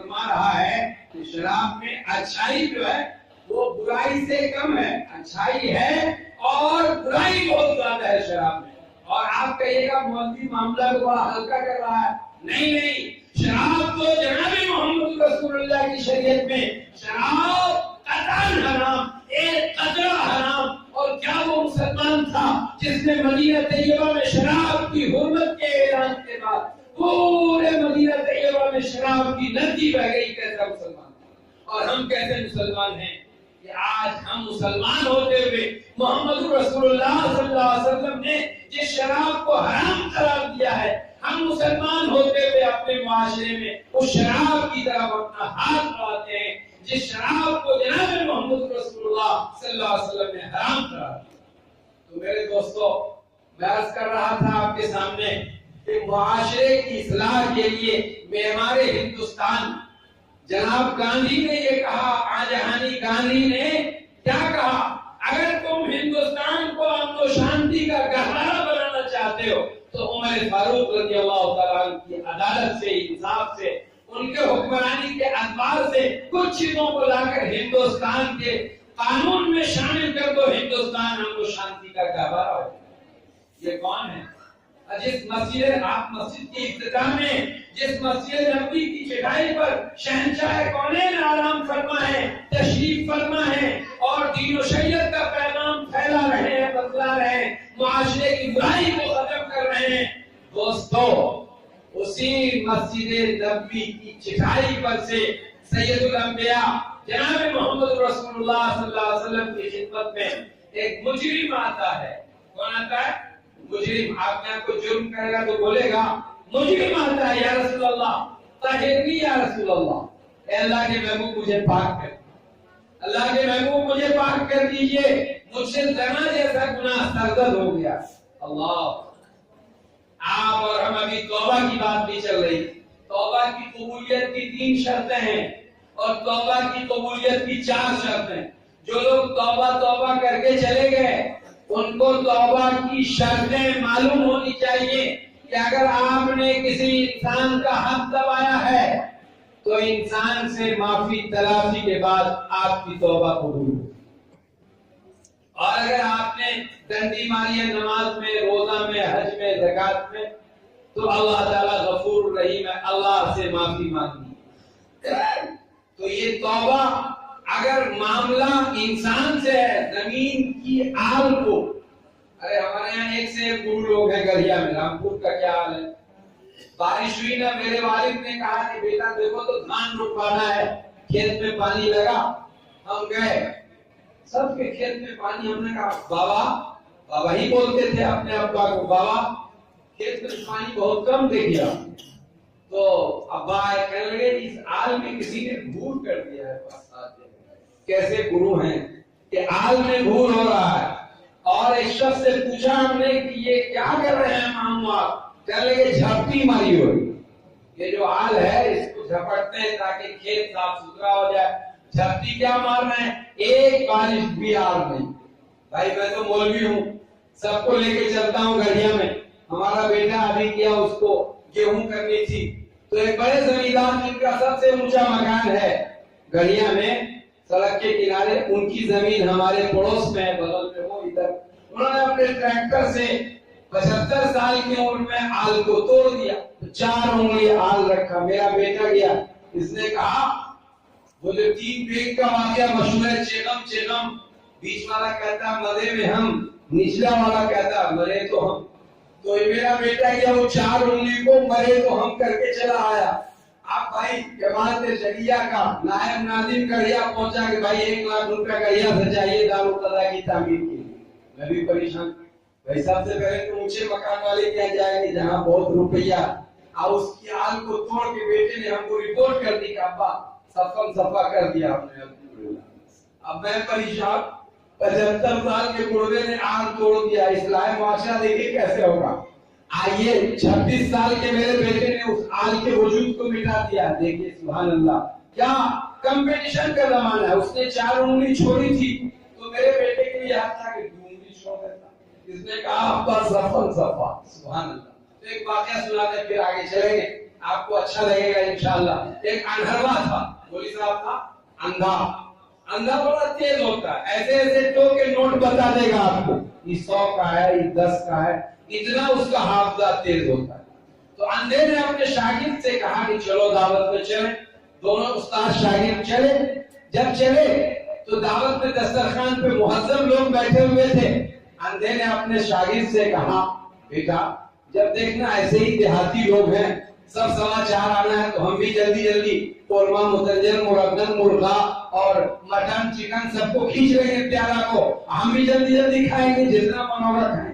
فرما رہا ہے کہ شراب میں اچھائی جو ہے وہ برائی سے کم ہے، اچھائی ہے اور برائی بہت زیادہ ہے شراب میں. اور آپ کہیے گا مولوی معاملہ کو بڑا ہلکا کر رہا ہے. نہیں، شراب تو جناب محمد رسول اللہ کی شریعت میں شراب قطعاً حرام، ایک قطرہ حرام. اور کیا وہ مسلمان تھا جس نے مدینہ طیبہ میں شراب کی حرمت کے اعلان کے بعد پورے مدینہ طیبہ میں شراب کی ندی بہ گئی؟ کیسا مسلمان تھا؟ اور ہم کیسے مسلمان ہیں کہ آج ہم مسلمان ہوتے ہوئے محمد رسول اللہ صلی اللہ علیہ وسلم نے جس شراب کو حرام قرار دیا ہے، ہم مسلمان ہوتے ہوئے اپنے معاشرے میں اس شراب کی طرف اپنا ہاتھ بڑھاتے ہیں جس شراب کو جناب محمد رسول اللہ صلی اللہ علیہ وسلم نے حرام قرار دیا. تو میرے دوستو، میں عرض کر رہا تھا آپ کے سامنے کہ معاشرے کی اصلاح کے لیے معمار ہندوستان جناب گاندھی نے یہ کہا، آجہانی گاندھی نے کیا کہا؟ اگر تم ہندوستان کو امن و شانتی کا گہوارہ بنانا چاہتے ہو تو عمر فاروق رضی اللہ تعالیٰ عنہ کی عدالت سے، انصاف سے، ان کے حکمرانی کے ادوار سے کچھ چیزوں کو لا کر ہندوستان کے قانون میں شامل کر دو، ہندوستان امن و شانتی کا گہوارہ ہو. یہ کون ہے؟ جس مسجد، آپ مسجد کی افتتاح میں جس مسجد نبوی کی چٹائی پر شہنشاہ کونین آرام فرما ہے، تشریف فرما ہے اور دین و شریعت کا پیغام پھیلا رہے ہیں، بتلا رہے ہیں، معاشرے کی برائی کو ختم کر رہے ہیں. دوستو، اسی مسجد نبوی کی چٹائی پر سے سید الانبیاء جناب محمد رسول اللہ صلی اللہ علیہ وسلم کی خدمت میں ایک مجرم آتا ہے. کون آتا ہے؟ مجرم. آپ نے کوئی جرم کرے گا تو بولے گا مجرم آتا ہے، یا رسول اللہ طاہرنی، یا رسول اللہ، اے اللہ کے محبوب مجھے پاک کر، اللہ کے محبوب مجھے پاک کر دیجئے، مجھ سے زنا جیسا گناہ سرزد ہو گیا. اللہ، آپ اور ہم ابھی توبہ کی بات بھی چل رہی. توبہ کی قبولیت کی 3 شرطیں ہیں اور توبہ کی قبولیت کی 4 شرطیں. جو لوگ توبہ کر کے چلے گئے ان کو توبہ کی شرطیں معلوم ہونی چاہیے کہ اگر آپ نے کسی انسان کا حق دبایا ہے تو انسان سے معافی تلافی کے بعد آپ کی توبہ قبول ہو. اور اگر آپ نے ڈنڈی ماری ہے نماز میں، روزہ میں، حج میں، زکات میں، تو اللہ تعالیٰ غفور رحیم ہے، اللہ سے معافی مانگی. تو یہ توبہ اگر معاملہ انسان سے ہے، زمین کی آل کو، ارے ہمارے یہاں ایک سے ایک گرو لوگ ہیں گڑھیا میں، رامپور کا کیا حال ہے؟ بارش ہوئی نا، میرے والد نے کہا کہ بیٹا دیکھو تو دھان روپانا ہے، کھیت میں پانی لگا. ہم گئے، سب کے کھیت میں پانی. ہم نے کہا بابا ہی بولتے تھے اپنے ابا کو، بابا کھیت میں پانی بہت کم دے گیا. تو ابا کہنے لگے اس آل میں کسی نے بھور کر دیا ہے. کیسے گرو ہیں کہ آل میں بھور ہو رہا ہے. اور ایک شخص سے پوچھا ہم نے کہ یہ کیا کر رہے ہیں مامو آپ؟ کہنے لگے جھپٹی ماری ہوئی. یہ جو آل ہے اس کو جھپٹتے ہیں تاکہ کھیت صاف ستھرا ہو جائے. جھپٹی کیا مارنا ہے؟ ایک بارش بھی آل نہیں. بھائی میں تو مولوی ہوں، سب کو لے کے چلتا ہوں گڑھیا میں. ہمارا بیٹا ابھی کیا، اس کو گیہوں کرنی تھی تو ایک بڑے زمیندار جن کا سب سے اونچا مکان ہے گڑھیا میں سڑک کے کنارے، ان کی زمین ہمارے پڑوس میں ہے، بغل میں وہ ادھر. انہوں نے اپنے ٹریکٹر سے 75 سال کی عمر میں آل کو توڑ دیا. 4 انگلی آل رکھا. میرا بیٹا گیا، اس نے کہا وہ جو 3 بیگ کا واقعہ مشہور ہے، چیغم، بیچ والا کہتا مزے میں ہم، نچلا والا کہتا مرے تو ہم. تو میرا بیٹا گیا، وہ 4 انگلی کو مرے تو ہم کر کے چلا آیا. آپ بھائی جماعت شریعہ کا نائب ناظم گڑھیا پہنچا کہ بھائی 1 لاکھ روپے گڑھیا سے چاہیے دارالقضا کی تعمیر کے لیے. میں بھی پریشان. بھائی سب سے پہلے تو اونچے مکان والے کیا جائیں گے جہاں بہت روپیہ. اور اس کی آل کو توڑ کے بیٹے نے ہم کو رپورٹ کر دی کہ ابا صفا کر دیا ہم نے. اب میں پریشان. 75 سال کے بوڑھے نے آل توڑ دیا. اصلاح معاشرہ دیکھیے کیسے ہوگا. آئیے 26 سال کے میرے بیٹے نے اس آل کے وجود کو مٹا دیا. دیکھیے سبحان اللہ، کیا کمپٹیشن کا زمانہ ہے. اس نے 4 انگلی چھوڑی تھی تو میرے بیٹے کے لیے یاد تھا کہ 2 انگلی چھوڑ دیتا. اس نے کہا ابا صفا. سبحان اللہ. تو ایک واقعہ سناتے پھر آگے چلیں گے. آپ کو اچھا لگے گا انشاءاللہ. ایک انہروا تھا، مولوی صاحب تھا، اندھا بڑا تیز ہوتا ہے، ایسے ایسے ٹو کے نوٹ بتا دے گا آپ کو، یہ 100 کا ہے، یہ 10 کا ہے، اتنا اس کا حافظہ تیز ہوتا ہے. تو اندھے نے اپنے شاگرد سے کہا کہ چلو دعوت میں چلیں. دونوں استاد شاگرد چلے. جب چلے تو دعوت میں دسترخوان پہ مہذب لوگ بیٹھے ہوئے تھے. اندھے نے اپنے شاگرد سے کہا بیٹا جب دیکھنا ایسے ہی دیہاتی لوگ ہیں، سب سماچار آنا ہے تو ہم بھی جلدی جلدی قورمہ متنجر مرغن مرغا اور مٹن چکن سب کو کھینچ رہے ہیں پیالہ کو، ہم بھی جلدی جلدی کھائیں گے جتنا منورہ کھائیں.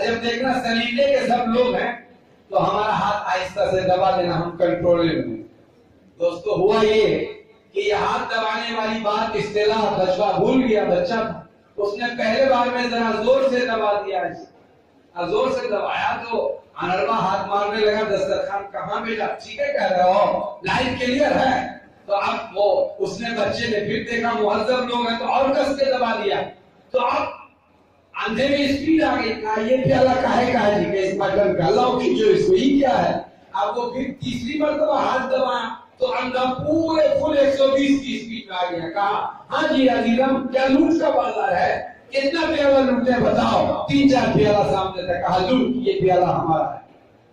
جب دیکھنا سلیقے کے سب لوگ ہیں تو ہمارا ہاتھ آہستہ سے دبا دینا، ہم کنٹرول میں ہوں. دوستو ہوا یہ کہ یہ ہاتھ دبانے والی بات اصطلاح بچہ بھول گیا. بچہ تھا، اس نے پہلے بار میں ذرا زور سے دبا دیا. زور سے دبایا تو انروا ہاتھ مارنے لگا. دسترخوان کہاں بیٹا؟ ٹھیک ہے کہہ رہے ہو، لائن کلیئر ہے. تو اب وہ اس نے بچے نے پھر دیکھا مہذب لوگ ہیں تو اور کس کے دبا دیا. تو اب اندھے میں اسپیڈ آ گئی. کہا یہ پیالہ کاہے کا ہے جی کہ اس مٹن کا، لاؤ کھینچو اس کو، یہ کیا ہے؟ اب وہ پھر تیسری مرتبہ ہاتھ دبایا تو اندھا پورے فل 120 کی اسپیڈ میں آ گیا. کہا ہاں جی عزیزم کیا لوٹ کا بازار ہے؟ کتنا پیالہ لوٹے بتاؤ؟ 3-4 پیالہ سامنے تھا. کہا لوٹ، یہ پیالہ ہمارا ہے.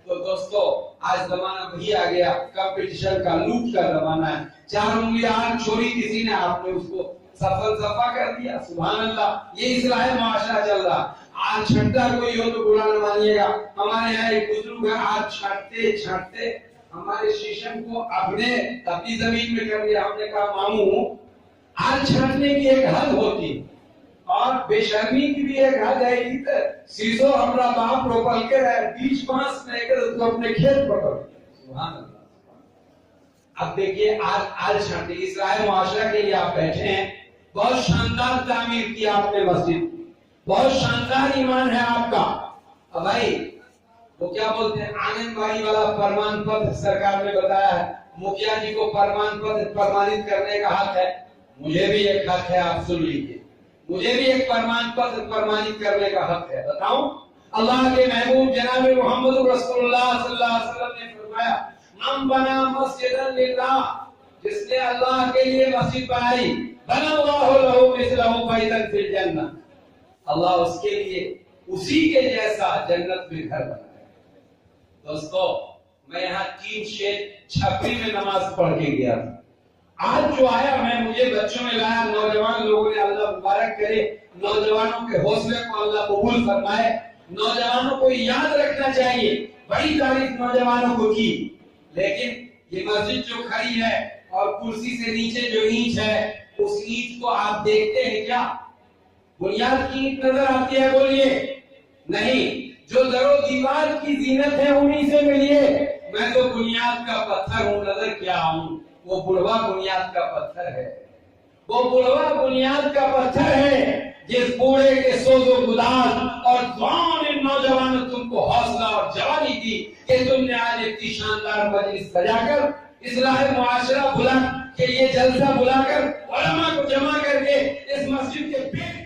تو دوستو آج زمانہ وہی آ گیا، کمپٹیشن کا، لوٹ کا زمانہ ہے. 4 انگلیاں چھوڑی کسی نے، آپ نے اس کو سفل صفا کر دیا. سبحان اللہ، یہ اصلاح معاشرہ چل رہا. آج چھٹا کوئی ہو تو برا نہ مانیے گا. ہمارے یہاں ایک بزرگ ہے، آج چھٹتے چھٹتے ہمارے شیشم کو اپنی زمین میں کر دیا. ہم نے کہا ماموں آج چھٹنے کی ایک حد ہوتی اور بے شرمی کی بھی ایک حد ہے. سیسو ہمارا باپ روپل کے رہے بیچ پانس میں کر اس کو اپنے کھیت پکڑ. سبحان اللہ. اب دیکھیے آج چھٹے اصلاح معاشرہ کے لیے آپ بیٹھے ہیں. بہت شاندار تعمیر کی آپ نے مسجد، بہت شاندار ایمان ہے آپ کا. اب بھائی وہ کیا بولتے ہیں، آنگن باڑی والا پرمان پتر سرکار نے بتایا ہے، مکھیا جی کو پرمان پتر پرمانت کرنے کا حق ہے. مجھے بھی ایک حق ہے، آپ سن لیجیے، مجھے بھی ایک پرمان پتر پرمانت کرنے کا حق ہے. بتاؤں، اللہ کے محبوب جناب محمد رسول اللہ صلی اللہ علیہ وسلم نے فرمایا من بنا مسجدا للہ، جس نے اللہ کے لیے مسجد بنائی، بنا اللہ لہ مثلہ بیتا فی الجنہ، اللہ اس کے لیے اسی کے جیسا جنت میں گھر بنائے. دوستو میں یہاں 3 شیخ چھپری میں نماز پڑھ کے گیا تھا. آج جو آیا میں مجھے بچوں میں لایا، نوجوان لوگوں نے، اللہ مبارک کرے، نوجوانوں کے حوصلے کو اللہ قبول فرمائے. نوجوانوں کو یاد رکھنا چاہیے، بڑی تعریف نوجوانوں کو کی، لیکن یہ مسجد جو کھڑی ہے اور کرسی سے نیچے جو اینٹ ہے، اس اینٹ کو آپ دیکھتے ہیں کیا؟ بنیاد کی اینٹ نظر آتی ہے؟ بولیے نہیں. جو در و دیوار کی زینت ہے انہی سے ملیے. میں تو بنیاد کا پتھر ہوں، نظر کیا ہوں؟ وہ بڑھوا بنیاد کا پتھر ہے. وہ بڑھوا بنیاد کا پتھر ہے جس بوڑھے کے سوز و گداز اور جوان نوجوانوں تم کو حوصلہ اور جوانی دی کہ تم نے آج اتنی شاندار مجلس سجا کر اصلاح معاشرہ بلا کے یہ جلسہ بلا کر علماء کو جمع کر کے اس مسجد کے پیٹ